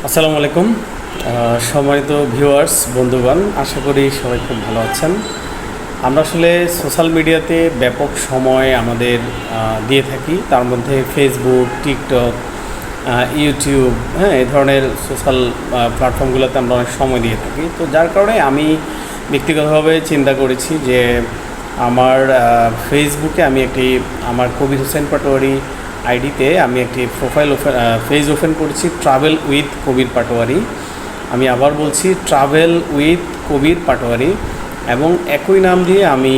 আসসালামু আলাইকুম সম্মানিত ভিউয়ার্স বন্ধুগণ, আশা করি সবাই খুব ভালো আছেন। আমরা আসলে সোশ্যাল মিডিয়াতে ব্যাপক সময় আমাদের দিয়ে থাকি। তার মধ্যে ফেসবুক, টিকটক, ইউটিউব, এই ধরনের সোশ্যাল প্ল্যাটফর্মগুলোতে আমরা অনেক সময় দিয়ে থাকি। তো যার কারণে আমি ব্যক্তিগতভাবে চিন্তা করেছি যে আমার ফেসবুকে আমি আমার কবির হোসেন পাটোয়ারি আইডিতে আমি একটি পেজ ওপেন করেছি, ট্রাভেল উইথ কবির পাটোয়ারি। আমি আবার বলছি, ট্রাভেল উইথ কবির পাটোয়ারি। এবং একই নাম দিয়ে আমি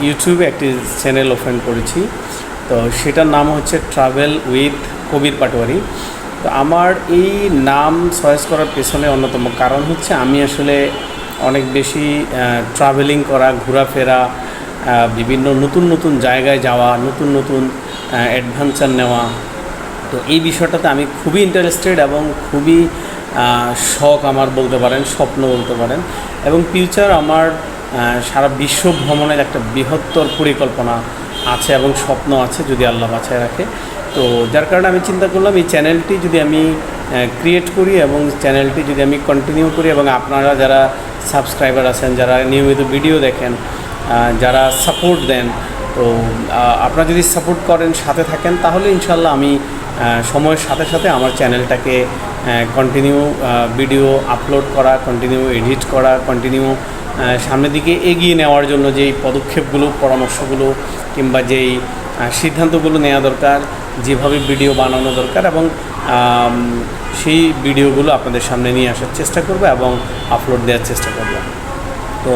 ইউটিউবে একটি চ্যানেল ওপেন করেছি, তো সেটার নাম হচ্ছে ট্রাভেল উইথ কবির পাটোয়ারি। তো আমার এই নাম চয়েস করার পেছনে অন্যতম কারণ হচ্ছে আমি আসলে অনেক বেশি ট্রাভেলিং করা, ঘোরাফেরা, বিভিন্ন নতুন নতুন জায়গায় যাওয়া, নতুন নতুন অ্যাডভেঞ্চার নেওয়া। তো এই বিষয়টাতে আমি খুবই ইন্টারেস্টেড এবং খুবই শখ আমার বলতে পারেন, স্বপ্ন বলতে পারেন। এবং ফিউচার আমার সারা বিশ্ব ভ্রমণের একটা বৃহত্তর পরিকল্পনা আছে এবং স্বপ্ন আছে, যদি আল্লাহ বাঁচায় রাখে। তো যার কারণে আমি চিন্তা করলাম এই চ্যানেলটি যদি আমি ক্রিয়েট করি এবং চ্যানেলটি যদি আমি কন্টিনিউ করি, এবং আপনারা যারা সাবস্ক্রাইবার আছেন, যারা নিয়মিত ভিডিও দেখেন, যারা সাপোর্ট দেন, তো আপনারা যদি সাপোর্ট করেন, সাথে থাকেন, তাহলে ইনশাল্লাহ আমি সময়ের সাথে সাথে আমার চ্যানেলটাকে কন্টিনিউ ভিডিও আপলোড করা, কন্টিনিউ এডিট করা, কন্টিনিউ সামনের দিকে এগিয়ে নেওয়ার জন্য যেই পদক্ষেপগুলো, পরামর্শগুলো কিংবা যেই সিদ্ধান্তগুলো নেওয়া দরকার, যেভাবে ভিডিও বানানো দরকার, এবং সেই ভিডিওগুলো আপনাদের সামনে নিয়ে আসার চেষ্টা করব এবং আপলোড দেওয়ার চেষ্টা করব। তো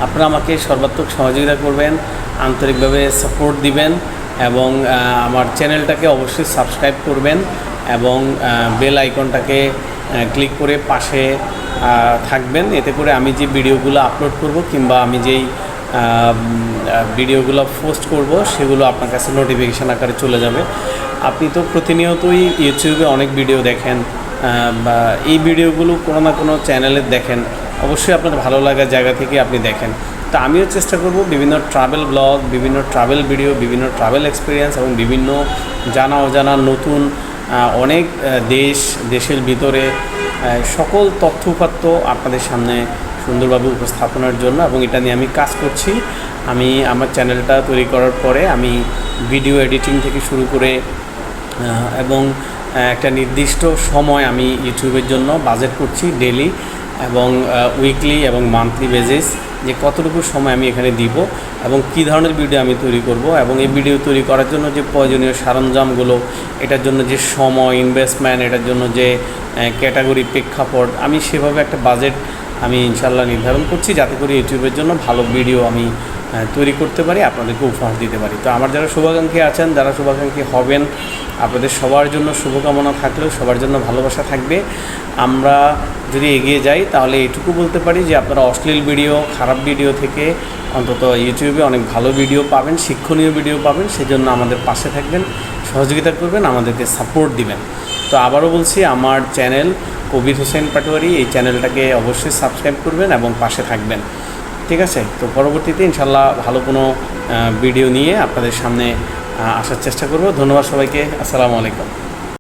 আপনারা আমাকে সর্বাত্মক সহযোগিতা করবেন, আন্তরিকভাবে সাপোর্ট দিবেন, এবং আমার চ্যানেলটাকে অবশ্যই সাবস্ক্রাইব করবেন এবং বেল আইকনটাকে ক্লিক করে পাশে থাকবেন। এতে করে আমি যে ভিডিওগুলো আপলোড করব কিংবা আমি যেই ভিডিওগুলো পোস্ট করব সেগুলো আপনার কাছে নোটিফিকেশান আকারে চলে যাবে। আপনি তো প্রতিনিয়তই ইউটিউবে অনেক ভিডিও দেখেন, বা এই ভিডিওগুলো কোনো না কোনো চ্যানেলে দেখেন, অবশ্যই আপনার ভালো লাগার জায়গা থেকে আপনি দেখেন। তো আমিও চেষ্টা করব বিভিন্ন ট্রাভেল ব্লগ, বিভিন্ন ট্রাভেল ভিডিও, বিভিন্ন ট্রাভেল এক্সপিরিয়েন্স এবং বিভিন্ন জানা অজানা নতুন অনেক দেশের ভিতরে সকল তথ্য উপাত্ত আপনাদের সামনে সুন্দরভাবে উপস্থাপনের জন্য, এবং এটা নিয়ে আমি কাজ করছি। আমি আমার চ্যানেলটা তৈরি করার পরে আমি ভিডিও এডিটিং থেকে শুরু করে এবং একটা নির্দিষ্ট সময় আমি ইউটিউবের জন্য বাজেট করছি, ডেলি এবং উইকলি এবং মান্থলি বেসিস, যে কতটুকু সময় আমি এখানে দিব এবং কী ধরনের ভিডিও আমি তৈরি করব, এবং এই ভিডিও তৈরি করার জন্য যে প্রয়োজনীয় সরঞ্জামগুলো, এটার জন্য যে সময় ইনভেস্টমেন্ট, এটার জন্য যে ক্যাটাগরি প্রেক্ষাপট, আমি সেভাবে একটা বাজেট আমি ইনশাল্লাহ নির্ধারণ করছি, যাতে করে ইউটিউবের জন্য ভালো ভিডিও আমি তৈরি করতে পারি, আপনাদেরকে উপহার দিতে পারি। তো আমার যারা শুভাকাঙ্ক্ষী আছেন, যারা শুভাকাঙ্ক্ষী হবেন, আপনাদের সবার জন্য শুভকামনা থাকলেও সবার জন্য ভালোবাসা থাকবে। আমরা যদি এগিয়ে যাই তাহলে এটুকু বলতে পারি যে আপনারা অশ্লীল ভিডিও, খারাপ ভিডিও থেকে অন্তত ইউটিউবে অনেক ভালো ভিডিও পাবেন, শিক্ষণীয় ভিডিও পাবেন। সেজন্য আমাদের পাশে থাকবেন, সহযোগিতা করবেন, আমাদেরকে সাপোর্ট দিবেন। তো আবারও বলছি, আমার চ্যানেল কবির হোসেন পাটোয়ারি, এই চ্যানেলটাকে অবশ্যই সাবস্ক্রাইব করবেন এবং পাশে থাকবেন। ঠিক আছে? তো পরবর্তীতে ইনশাল্লাহ ভালো কোনো ভিডিও নিয়ে আপনাদের সামনে আসার চেষ্টা করব। ধন্যবাদ সবাইকে। আসসালামু আলাইকুম।